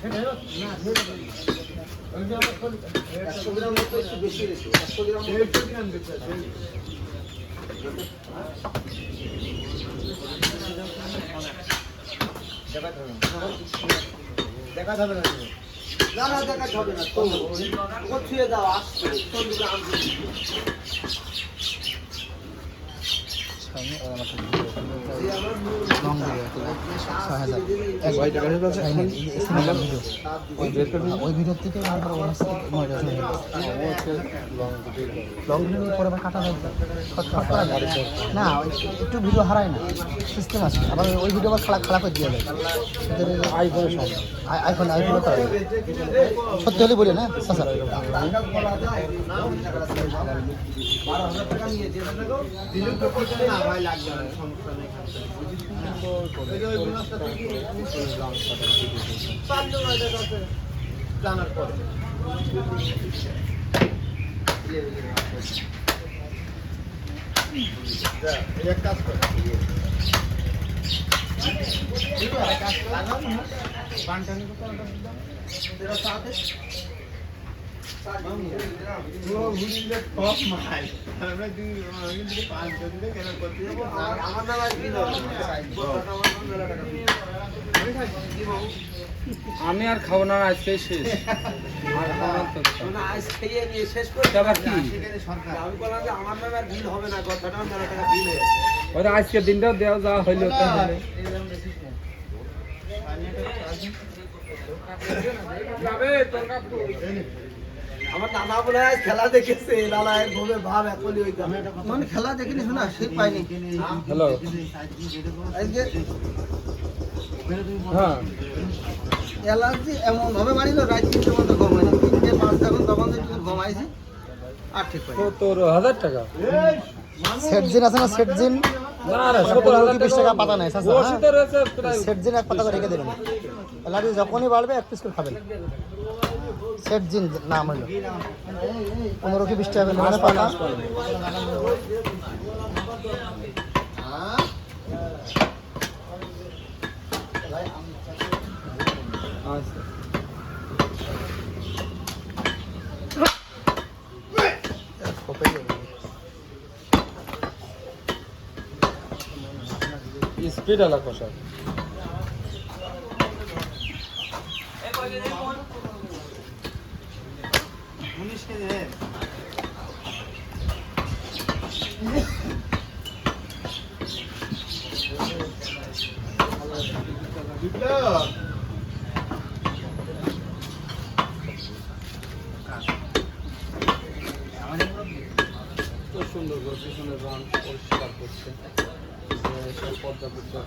দেখা যাবে না, না না দেখা যাবে না, তো ও ছুঁয়ে দাও আসছে ওই ভিডিও থেকে লং ভিডিও পরে আবার কাটা যায় না, একটু ভিডিও হারায় না, সিস্টেম আছে। আবার ওই ভিডিও আবার খারাপ করে দিয়ে যায় আইফোন আইফোনে করা যায়। সত্যি হলে বলি না স্যার, 12,000 টাকা নিয়ে যেতে থাকো, দিলেও তো কিছু না ভাই, লাগবে না, সমস্যা নেই। জানার পরে এক কাজ করে আমি আর খাবো না, আজকে শেষ। আজ খেয়ে নিয়ে শেষ করে আবার কি আমি বললাম যে আমার নামে আর বিল হবে না, 10,000 টাকা বিল হয়ে ওরা আজকের দিনটাও দেওয়া যাওয়া হইলো তাহলে আমার নানা বলে খেলা দেখেছে, নানা ঘুমে ভাব এখনই ওই মানে খেলা দেখিনি, শোনা সে পাইনি। হ্যালো, হ্যাঁ অ্যালার্জি এমন ভাবে মারিল, রাত 3টে পর্যন্ত ঘুমাই, 3টে 5 তখন তখন ঘুমাইছি আর ঠিক পাই। 17,000 টাকা সেট জিন আছে না, সেট জিন না না 17,000 20 টাকা পাতা নাই চাচা, ওষুধে রয়েছে প্রায় সেট জিন এক পাতা করে রেখে দেবেন, অ্যালার্জি যখনই বাড়বে এক পিস করে খাবেন। সেট জিন নাম হলো 15-20 টাকা মানে পাতা। স্পিড আলা কষা সুন্দর করে পিছনের রং পরিষ্কার করছে, পদ্মা পদ্মা